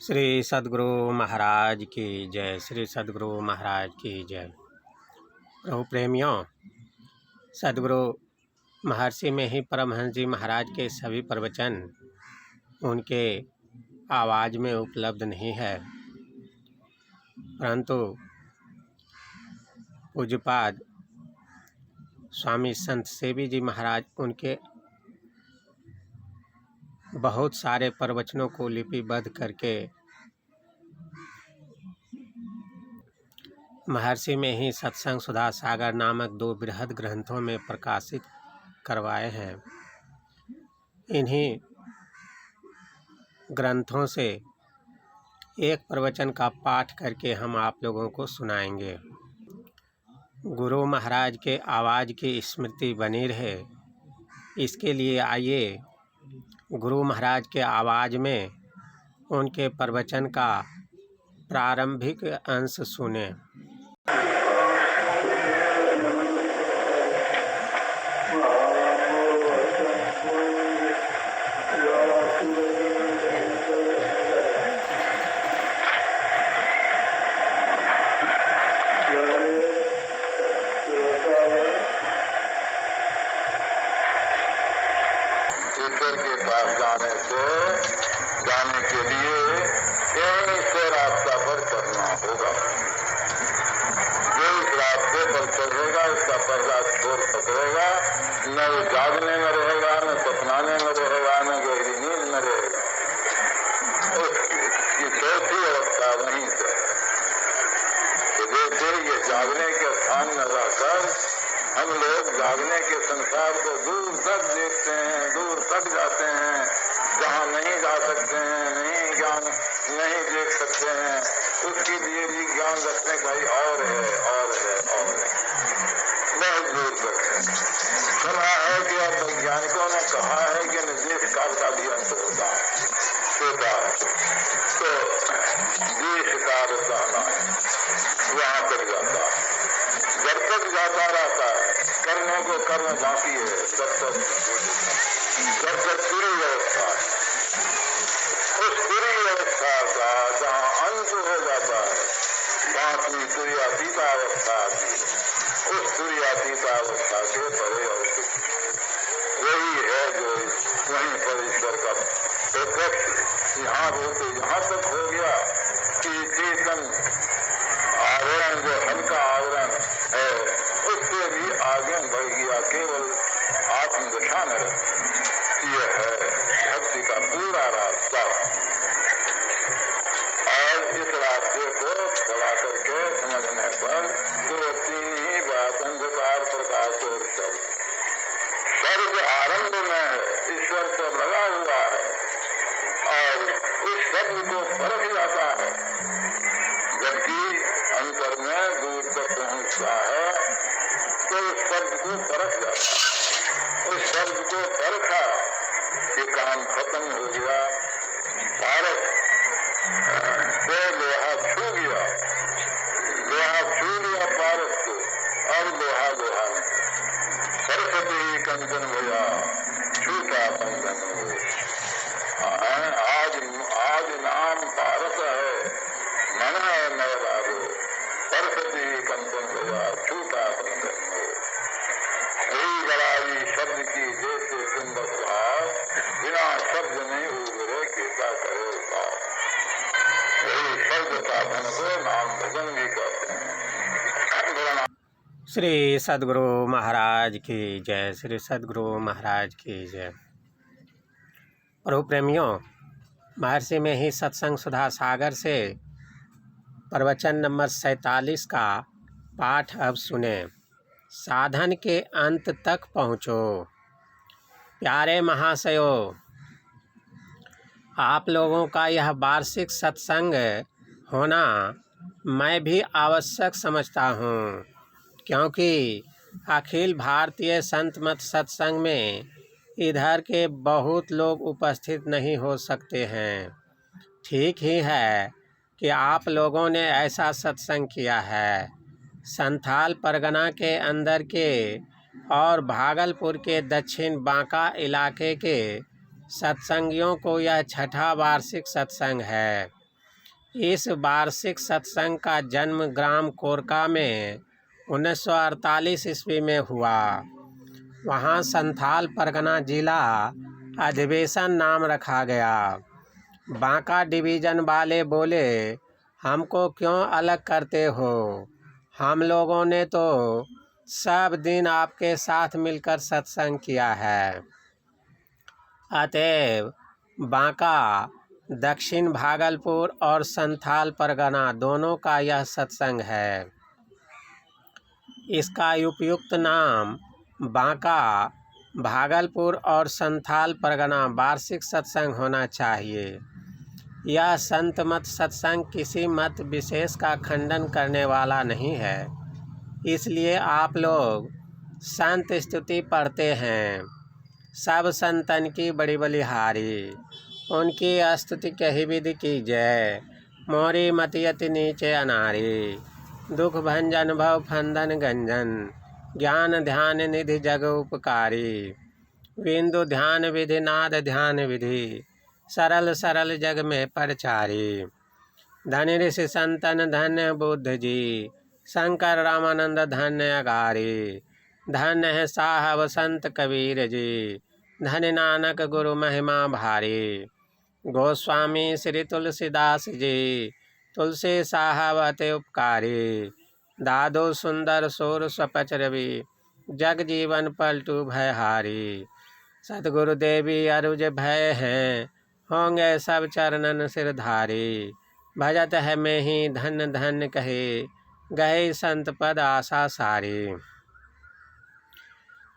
श्री सद्गुरु महाराज की जय। श्री सद्गुरु महाराज की जय। प्रभु प्रेमियों, सद्गुरु महर्षि में ही परमहंस जी महाराज के सभी प्रवचन उनके आवाज़ में उपलब्ध नहीं है, परंतु पूज्यपाद स्वामी संत सेवी जी महाराज उनके बहुत सारे प्रवचनों को लिपिबद्ध करके महर्षि में ही सत्संग सुधा सागर नामक 2 बृहद ग्रंथों में प्रकाशित करवाए हैं। इन्हीं ग्रंथों से एक प्रवचन का पाठ करके हम आप लोगों को सुनाएंगे। गुरु महाराज के आवाज़ की स्मृति बनी रहे, इसके लिए आइए गुरु महाराज के आवाज़ में उनके प्रवचन का प्रारंभिक अंश सुने। ईश्वर के पास जाने के लिए एक से रास्ता पर चलना होगा। जो इस रास्ते पर चलेगा उसका पहला छोर पकड़ेगा, न वो जागने में रहेगा, न सपनाने में रहेगा, न गहरी नींद में रहेगा। उसकी चौथी अवस्था वहीं से देखिए, ये जागने के स्थान में रहकर हम लोग जागने के संसार को दूर तक देखते हैं, दूर तक जाते हैं, जहाँ नहीं जा सकते हैं, नहीं देख सकते हैं, उसके लिए भी ज्ञान रखने का ही और है बहुत दूर तक है। सुना है कि अब वैज्ञानिकों ने कहा है कि निर्देश काल का भी अंत होता है, तो देश काल रहना है, वहाँ तक जाता है। जब तक जाता रहता है, करने को कर्म बाकी है, जब तक पूरी व्यवस्था है। उस पूरी व्यवस्था का जहाँ अंत हो जाता है, पांचवी तुर्यातीत अवस्था आती है। उस तुर्यातीत अवस्था के परे और वही है जो वहीं पर ईश्वर का प्रत्यक्ष यहाँ तक हो गया कि चेतन आवरण जो हल्का आवरण है उससे भी आगे बढ़ गया, केवल आत्मदशा में यह है भक्ति का पूरा रास्ता। और इस रास्ते को चला करके समझने पर 2-3 ही बात, अंधकार, प्रकाश और शब्द। शब्द आरंभ में है, ईश्वर तो लगा हुआ है और उस शब्द को परख जाता है, जबकि अंतर में दूर तक पहुंचता है तो उस शब्द को परख जाता है। उस शब्द को परखा कि काम खत्म हो गया, भारत से लोहा छू गया भारत को, अब लोहा में सरस्वती कंचन भैया छूटा बंधन हो। आज नाम भारत है, मन है मेरा रो, सरस्वती कंचन भैया छूटा बंधन हो। यही बड़ाई शब्द की जैसे सुंदर भाव, बिना शब्द नहीं उभरे कैसा करे भाव। यही शब्द साधन को नाम भजन भी कहते हैं। श्री सद्गुरु महाराज की जय। श्री सद्गुरु महाराज की जय। प्रभु प्रेमियों, महर्षि में ही सत्संग सुधा सागर से प्रवचन नंबर 47 का पाठ अब सुने। साधन के अंत तक पहुँचो। प्यारे महाशयों, आप लोगों का यह वार्षिक सत्संग होना मैं भी आवश्यक समझता हूँ, क्योंकि अखिल भारतीय संत मत सत्संग में इधर के बहुत लोग उपस्थित नहीं हो सकते हैं। ठीक ही है कि आप लोगों ने ऐसा सत्संग किया है। संथाल परगना के अंदर के और भागलपुर के दक्षिण बांका इलाके के सत्संगियों को यह 6ठा वार्षिक सत्संग है। इस वार्षिक सत्संग का जन्म ग्राम कोरका में 1948 ईस्वी में हुआ। वहाँ संथाल परगना जिला अधिवेशन नाम रखा गया। बांका डिवीज़न वाले बोले, हमको क्यों अलग करते हो? हम लोगों ने तो सब दिन आपके साथ मिलकर सत्संग किया है। अतएव बांका, दक्षिण भागलपुर और संथाल परगना दोनों का यह सत्संग है। इसका उपयुक्त नाम बांका, भागलपुर और संथाल परगना वार्षिक सत्संग होना चाहिए। यह संत मत सत्संग किसी मत विशेष का खंडन करने वाला नहीं है, इसलिए आप लोग संत स्तुति पढ़ते हैं। सब संतन की बड़ी बलिहारी, उनकी स्तुति कही विधि की जय। मोरी मति अति नीचे अनारी, दुख भंजन भव फंदन गंजन। ज्ञान ध्यान निधि जग उपकारी, बिंदु ध्यान विधि नाद ध्यान विधि। सरल सरल जग में परचारी, धन्य ऋषि संतन धन्य बुद्ध जी। शंकर रामानंद धन्य अगारी, धन्य है साहब संत कबीर जी। धन्य नानक गुरु महिमा भारी, गोस्वामी श्री तुलसीदास जी। तुलसी साहब अति उपकारी, दादो सुंदर सोर स्वपच रवि। जग जीवन पलटू भयहारी, सतगुरु देवी अरुज भय हैं। होंगे सब चरणन सिरधारी, भजत है में ही धन्य धन्य कहे। गए संत पद आशा सारी,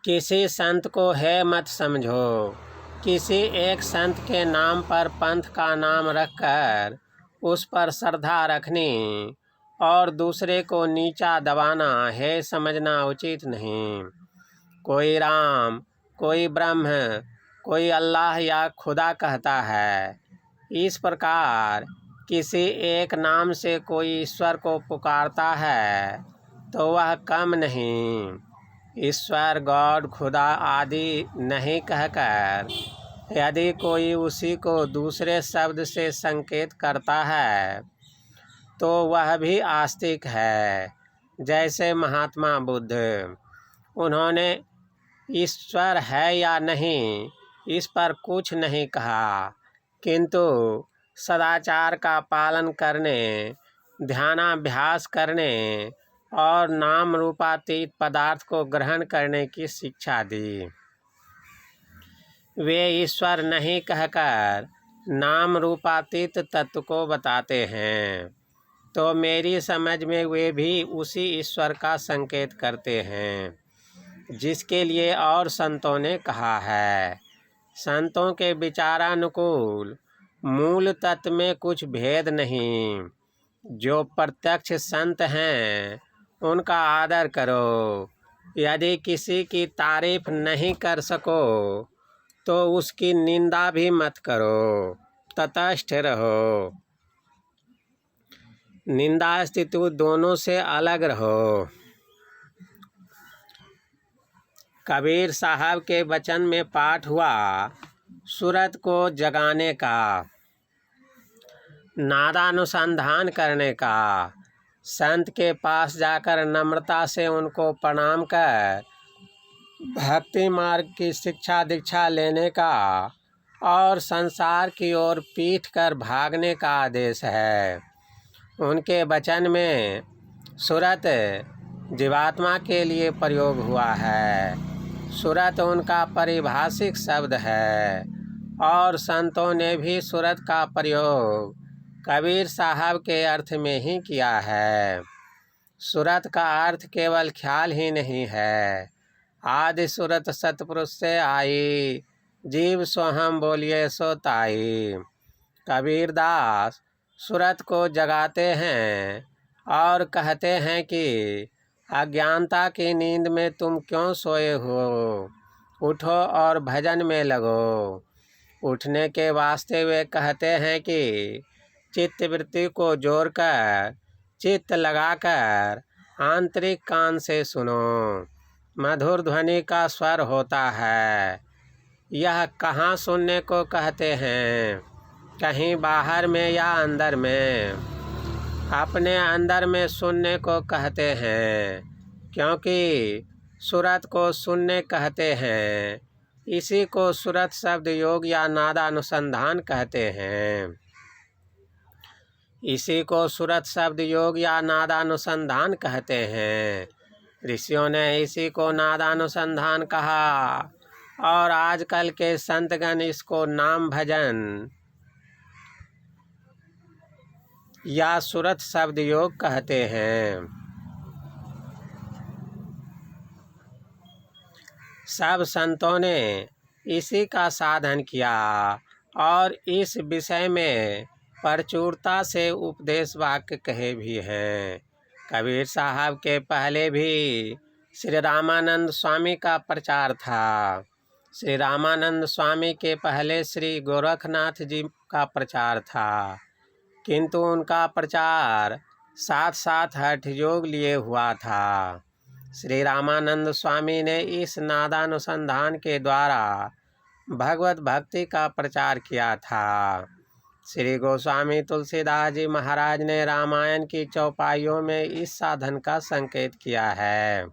किसी संत को है मत समझो। किसी एक संत के नाम पर पंथ का नाम रखकर उस पर श्रद्धा रखनी और दूसरे को नीचा दबाना है समझना उचित नहीं। कोई राम, कोई ब्रह्म, कोई अल्लाह या खुदा कहता है। इस प्रकार किसी एक नाम से कोई ईश्वर को पुकारता है तो वह कम नहीं। ईश्वर, गॉड, खुदा आदि नहीं कहकर यदि कोई उसी को दूसरे शब्द से संकेत करता है तो वह भी आस्तिक है। जैसे महात्मा बुद्ध, उन्होंने ईश्वर है या नहीं इस पर कुछ नहीं कहा, किंतु सदाचार का पालन करने, ध्यानाभ्यास करने और नाम रूपातीत पदार्थ को ग्रहण करने की शिक्षा दी। वे ईश्वर नहीं कहकर नाम रूपातीत तत्व को बताते हैं, तो मेरी समझ में वे भी उसी ईश्वर का संकेत करते हैं जिसके लिए और संतों ने कहा है। संतों के विचारानुकूल मूल तत्व में कुछ भेद नहीं। जो प्रत्यक्ष संत हैं उनका आदर करो। यदि किसी की तारीफ नहीं कर सको तो उसकी निंदा भी मत करो, तटस्थ रहो। निंदा स्तुति दोनों से अलग रहो। कबीर साहब के वचन में पाठ हुआ, सूरत को जगाने का, नादानुसंधान करने का, संत के पास जाकर नम्रता से उनको प्रणाम कर भक्ति मार्ग की शिक्षा दीक्षा लेने का और संसार की ओर पीट कर भागने का आदेश है। उनके वचन में सूरत जीवात्मा के लिए प्रयोग हुआ है। सूरत उनका पारिभाषिक शब्द है और संतों ने भी सूरत का प्रयोग कबीर साहब के अर्थ में ही किया है। सूरत का अर्थ केवल ख्याल ही नहीं है। आदि सूरत सतपुरुष से आई, जीव सो हम बोलिए सो ताई। कबीर दास सूरत को जगाते हैं और कहते हैं कि अज्ञानता की नींद में तुम क्यों सोए हो, उठो और भजन में लगो। उठने के वास्ते वे कहते हैं कि चित्त वृत्ति को जोड़कर, चित्त लगाकर आंतरिक कान से सुनो। मधुर ध्वनि का स्वर होता है। यह कहाँ सुनने को कहते हैं? कहीं बाहर में या अंदर में। अपने अंदर में शून्य को कहते हैं, क्योंकि सूरत को शून्य कहते हैं। इसी को सूरत शब्द योग या नादानुसंधान कहते हैं। इसी को सूरत शब्द योग या नादानुसंधान कहते हैं। ऋषियों ने इसी को नादानुसंधान कहा और आजकल के संतगण इसको नाम भजन या सूरत शब्द योग कहते हैं। सब संतों ने इसी का साधन किया और इस विषय में प्रचुरता से उपदेश वाक्य कहे भी हैं। कबीर साहब के पहले भी श्री रामानंद स्वामी का प्रचार था। श्री रामानंद स्वामी के पहले श्री गोरखनाथ जी का प्रचार था, किंतु उनका प्रचार साथ साथ हठ योग लिए हुआ था। श्री रामानंद स्वामी ने इस नादानुसंधान के द्वारा भगवत भक्ति का प्रचार किया था। श्री गोस्वामी तुलसीदास जी महाराज ने रामायण की चौपाइयों में इस साधन का संकेत किया है।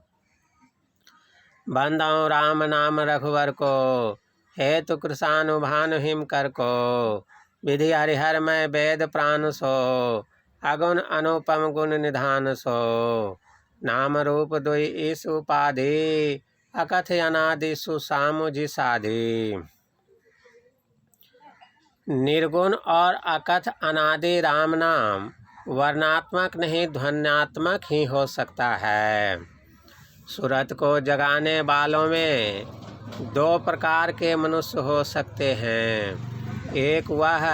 बंदौ राम नाम रघुवर को, हेतु कृषानुभानु हिम कर को, विधि हरिहर में वेद प्राण सो, अगुण अनुपम गुण निधान सो, नाम रूप दुई इस उपाधि, अकथ अनादि सुसामुझि साधि। निर्गुण और अकथ अनादि राम नाम वर्णात्मक नहीं ध्वन्यात्मक ही हो सकता है। सूरत को जगाने वालों में दो प्रकार के मनुष्य हो सकते हैं। एक वह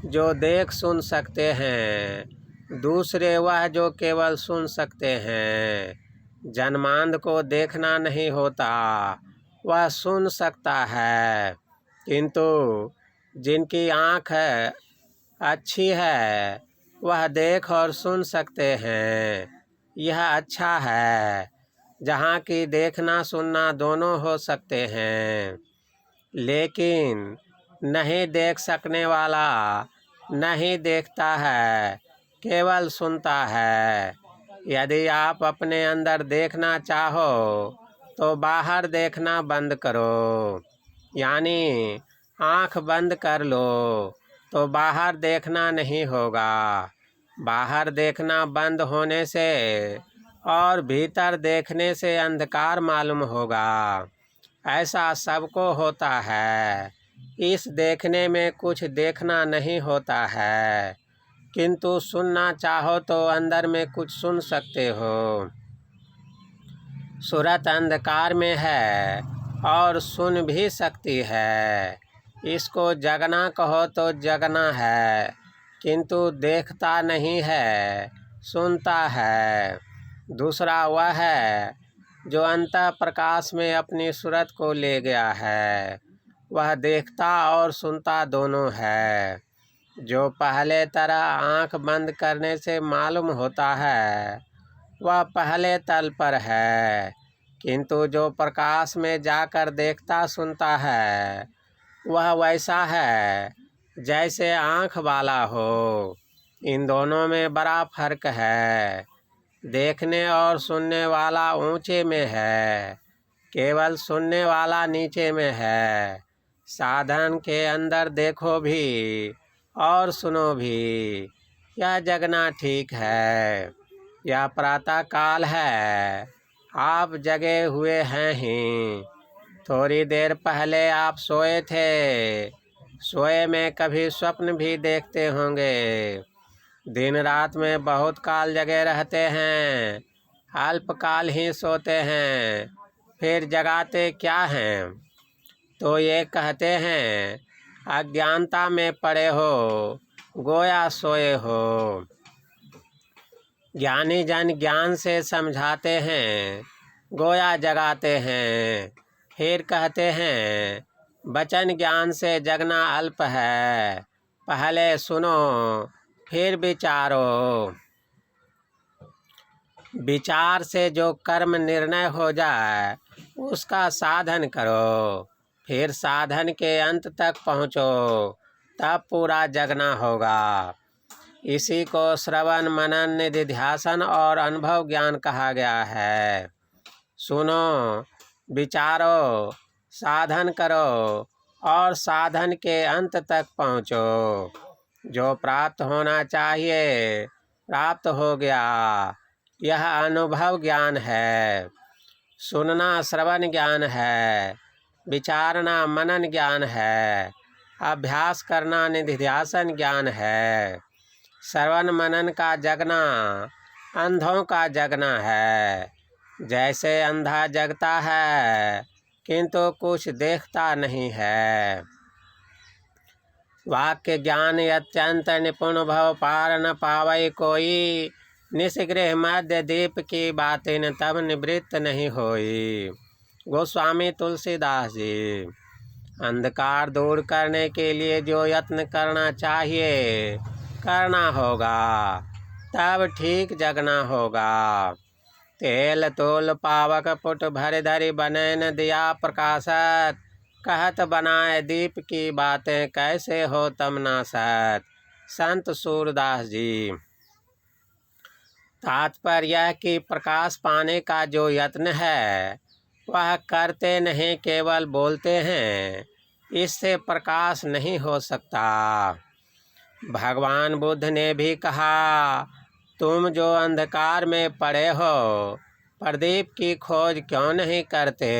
जो देख सुन सकते हैं, दूसरे वह जो केवल सुन सकते हैं। जन्मांध को देखना नहीं होता, वह सुन सकता है, किंतु जिनकी आँख अच्छी है वह देख और सुन सकते हैं। यह अच्छा है, जहाँ की देखना सुनना दोनों हो सकते हैं। लेकिन नहीं देख सकने वाला नहीं देखता है, केवल सुनता है। यदि आप अपने अंदर देखना चाहो तो बाहर देखना बंद करो, यानी आँख बंद कर लो तो बाहर देखना नहीं होगा। बाहर देखना बंद होने से और भीतर देखने से अंधकार मालूम होगा। ऐसा सबको होता है। इस देखने में कुछ देखना नहीं होता है, किंतु सुनना चाहो तो अंदर में कुछ सुन सकते हो। सूरत अंधकार में है और सुन भी सकती है। इसको जगना कहो तो जगना है, किंतु देखता नहीं है, सुनता है। दूसरा वह है जो अंतः प्रकाश में अपनी सूरत को ले गया है, वह देखता और सुनता दोनों है। जो पहले तरह आँख बंद करने से मालूम होता है वह पहले तल पर है, किंतु जो प्रकाश में जाकर देखता सुनता है वह वैसा है जैसे आँख वाला हो। इन दोनों में बड़ा फर्क है। देखने और सुनने वाला ऊंचे में है, केवल सुनने वाला नीचे में है। साधन के अंदर देखो भी और सुनो भी, यह जगना ठीक है। यह प्रातः काल है, आप जगे हुए हैं ही। थोड़ी देर पहले आप सोए थे, सोए में कभी स्वप्न भी देखते होंगे। दिन रात में बहुत काल जगे रहते हैं, अल्पकाल ही सोते हैं, फिर जगाते क्या हैं? तो ये कहते हैं अज्ञानता में पड़े हो, गोया सोए हो। ज्ञानी जन ज्ञान से समझाते हैं, गोया जगाते हैं। फिर कहते हैं वचन ज्ञान से जगना अल्प है, पहले सुनो फिर विचारो। विचार से जो कर्म निर्णय हो जाए उसका साधन करो, फिर साधन के अंत तक पहुँचो। तब पूरा जगना होगा। इसी को श्रवण मनन निधिध्यासन और अनुभव ज्ञान कहा गया है। सुनो, विचारो, साधन करो और साधन के अंत तक पहुँचो। जो प्राप्त होना चाहिए प्राप्त हो गया। यह अनुभव ज्ञान है। सुनना श्रवण ज्ञान है। विचारना मनन ज्ञान है। अभ्यास करना निधिध्यासन ज्ञान है। श्रवण मनन का जगना अंधों का जगना है। जैसे अंधा जगता है किंतु कुछ देखता नहीं है। वाक्य ज्ञान अत्यंत निपुण भव पार न पावै कोई। निष्गृह मध्य दीप की बातें तब निवृत्त नहीं होई। गोस्वामी तुलसीदास जी। अंधकार दूर करने के लिए जो यत्न करना चाहिए करना होगा, तब ठीक जगना होगा। तेल तोल पावक पुट भर धरि बने न दिया प्रकाशत। कहत बनाए दीप की बातें कैसे हो तम नासत। संत सूरदास जी। तात्पर्य कि प्रकाश पाने का जो यत्न है वह करते नहीं, केवल बोलते हैं। इससे प्रकाश नहीं हो सकता। भगवान बुद्ध ने भी कहा, तुम जो अंधकार में पड़े हो प्रदीप की खोज क्यों नहीं करते।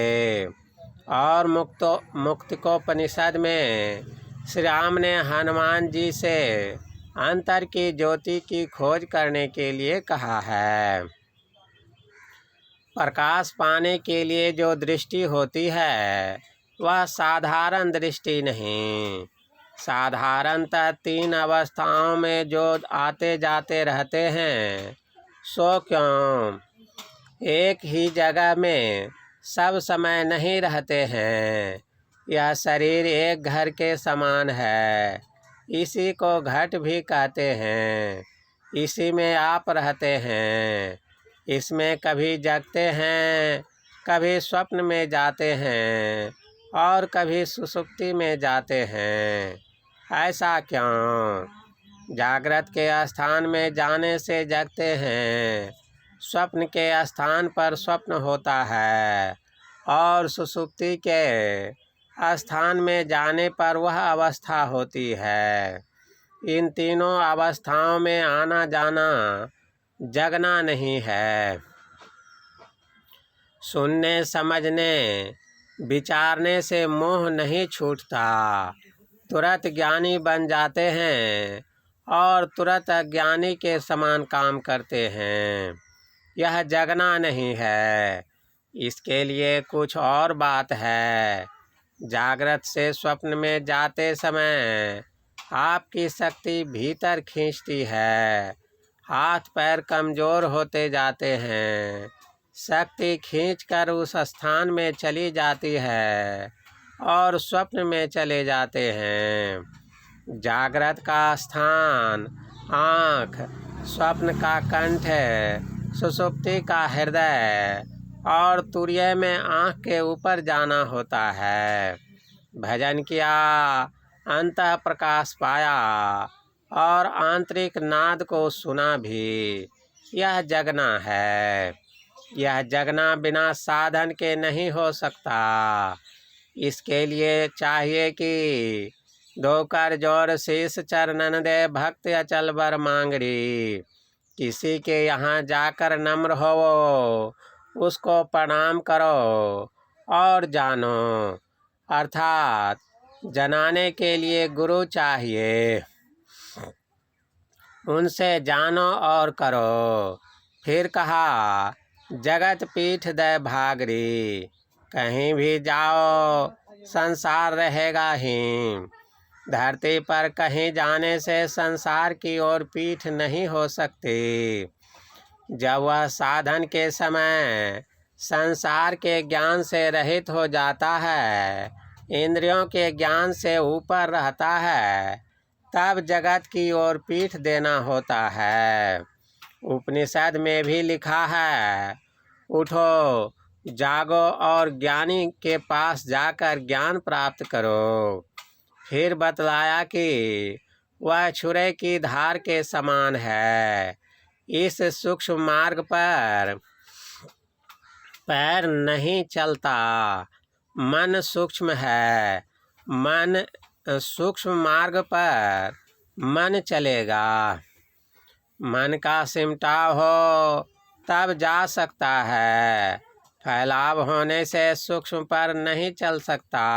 और मुक्तिकोपनिषद में श्री राम ने हनुमान जी से अंतर की ज्योति की खोज करने के लिए कहा है। प्रकाश पाने के लिए जो दृष्टि होती है वह साधारण दृष्टि नहीं। साधारणतः 3 अवस्थाओं में जो आते जाते रहते हैं, सो क्यों एक ही जगह में सब समय नहीं रहते हैं। यह शरीर एक घर के समान है। इसी को घट भी कहते हैं। इसी में आप रहते हैं। इसमें कभी जगते हैं, कभी स्वप्न में जाते हैं और कभी सुषुप्ति में जाते हैं। ऐसा क्यों। जागृत के स्थान में जाने से जगते हैं। स्वप्न के स्थान पर स्वप्न होता है और सुषुप्ति के स्थान में जाने पर वह अवस्था होती है। इन तीनों अवस्थाओं में आना जाना जगना नहीं है। सुनने समझने विचारने से मोह नहीं छूटता। तुरंत ज्ञानी बन जाते हैं और तुरंत अज्ञानी के समान काम करते हैं। यह जगना नहीं है। इसके लिए कुछ और बात है। जागृत से स्वप्न में जाते समय आपकी शक्ति भीतर खींचती है। हाथ पैर कमज़ोर होते जाते हैं। शक्ति खींचकर उस स्थान में चली जाती है और स्वप्न में चले जाते हैं। जागृत का स्थान आँख, स्वप्न का कंठ, सुषुप्ति का हृदय और तुरीय में आँख के ऊपर जाना होता है। भजन किया, अंतः प्रकाश पाया और आंतरिक नाद को सुना भी। यह जगना है। यह जगना बिना साधन के नहीं हो सकता। इसके लिए चाहिए कि दो कर जोर शीश चरणन दे भक्त अचल बर मांगड़ी। किसी के यहाँ जाकर नम्र हो, उसको प्रणाम करो और जानो। अर्थात जनाने के लिए गुरु चाहिए। उनसे जानो और करो। फिर कहा, जगत पीठ दे भागरी। कहीं भी जाओ संसार रहेगा ही। धरती पर कहीं जाने से संसार की ओर पीठ नहीं हो सकती। जब वह साधन के समय संसार के ज्ञान से रहित हो जाता है, इंद्रियों के ज्ञान से ऊपर रहता है, तब जगत की ओर पीठ देना होता है। उपनिषद में भी लिखा है, उठो जागो और ज्ञानी के पास जाकर ज्ञान प्राप्त करो। फिर बतलाया कि वह छुरे की धार के समान है। इस सूक्ष्म मार्ग पर पैर नहीं चलता। मन सूक्ष्म है। मन सूक्ष्म मार्ग पर मन चलेगा। मन का सिमटाव हो तब जा सकता है। फैलाव होने से सूक्ष्म पर नहीं चल सकता।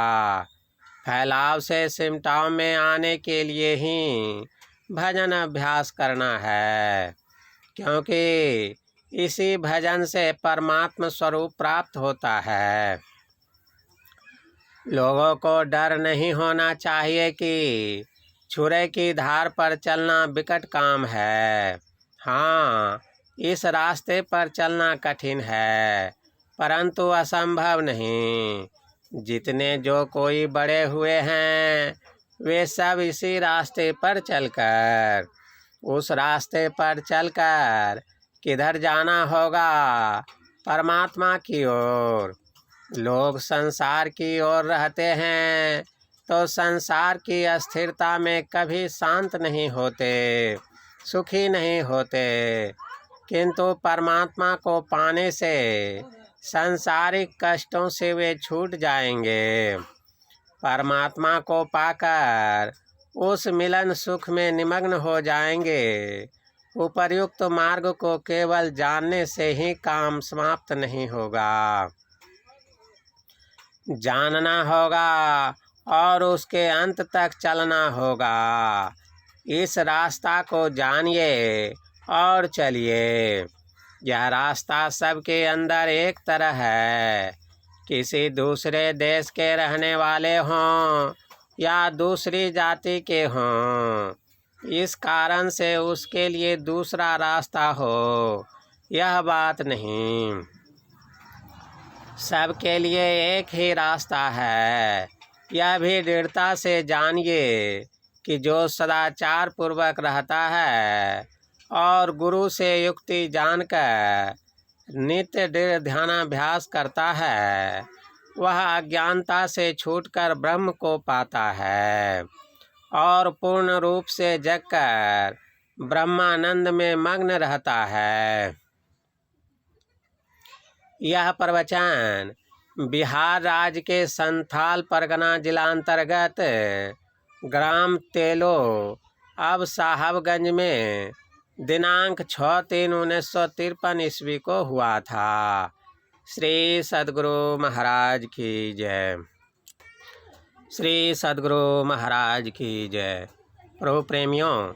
फैलाव से सिमटाव में आने के लिए ही भजन अभ्यास करना है, क्योंकि इसी भजन से परमात्म स्वरूप प्राप्त होता है। लोगों को डर नहीं होना चाहिए कि छुरे की धार पर चलना विकट काम है। हाँ, इस रास्ते पर चलना कठिन है, परंतु असंभव नहीं। जितने जो कोई बड़े हुए हैं वे सब इसी रास्ते पर चलकर, उस रास्ते पर चलकर किधर जाना होगा? परमात्मा की ओर। लोग संसार की ओर रहते हैं तो संसार की अस्थिरता में कभी शांत नहीं होते, सुखी नहीं होते, किंतु परमात्मा को पाने से सांसारिक कष्टों से वे छूट जाएंगे। परमात्मा को पाकर उस मिलन सुख में निमग्न हो जाएंगे। उपर्युक्त मार्ग को केवल जानने से ही काम समाप्त नहीं होगा, जानना होगा और उसके अंत तक चलना होगा। इस रास्ता को जानिए और चलिए। यह रास्ता सबके अंदर एक तरह है। किसी दूसरे देश के रहने वाले हों या दूसरी जाति के हों, इस कारण से उसके लिए दूसरा रास्ता हो, यह बात नहीं। सबके लिए एक ही रास्ता है। यह भी दृढ़ता से जानिए कि जो सदाचार पूर्वक रहता है और गुरु से युक्ति जानकर नित्य दृढ़ ध्यानाभ्यास करता है, वह अज्ञानता से छूटकर ब्रह्म को पाता है और पूर्ण रूप से जगकर ब्रह्मानंद में मग्न रहता है। यह प्रवचन बिहार राज्य के संथाल परगना जिला अंतर्गत ग्राम तेलो अब साहबगंज में दिनांक 6/3/1953 ईस्वी को हुआ था। श्री सद्गुरु महाराज की जय। श्री सद्गुरु महाराज की जय। प्रभु प्रेमियों,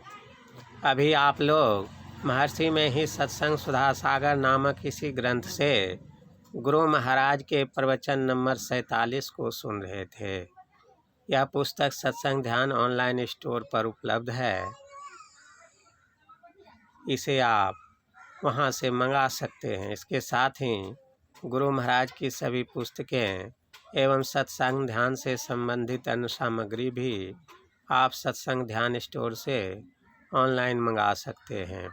अभी आप लोग महर्षि में ही सत्संग सुधा सागर नामक इसी ग्रंथ से गुरु महाराज के प्रवचन नंबर 47 को सुन रहे थे। यह पुस्तक सत्संग ध्यान ऑनलाइन स्टोर पर उपलब्ध है। इसे आप वहां से मंगा सकते हैं। इसके साथ ही गुरु महाराज की सभी पुस्तकें एवं सत्संग ध्यान से संबंधित अन्य सामग्री भी आप सत्संग ध्यान स्टोर से ऑनलाइन मंगा सकते हैं।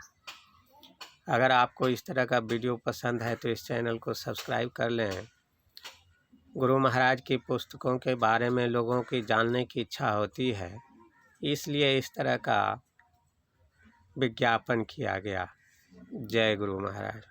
अगर आपको इस तरह का वीडियो पसंद है तो इस चैनल को सब्सक्राइब कर लें। गुरु महाराज की पुस्तकों के बारे में लोगों की जानने की इच्छा होती है, इसलिए इस तरह का विज्ञापन किया गया। जय गुरु महाराज।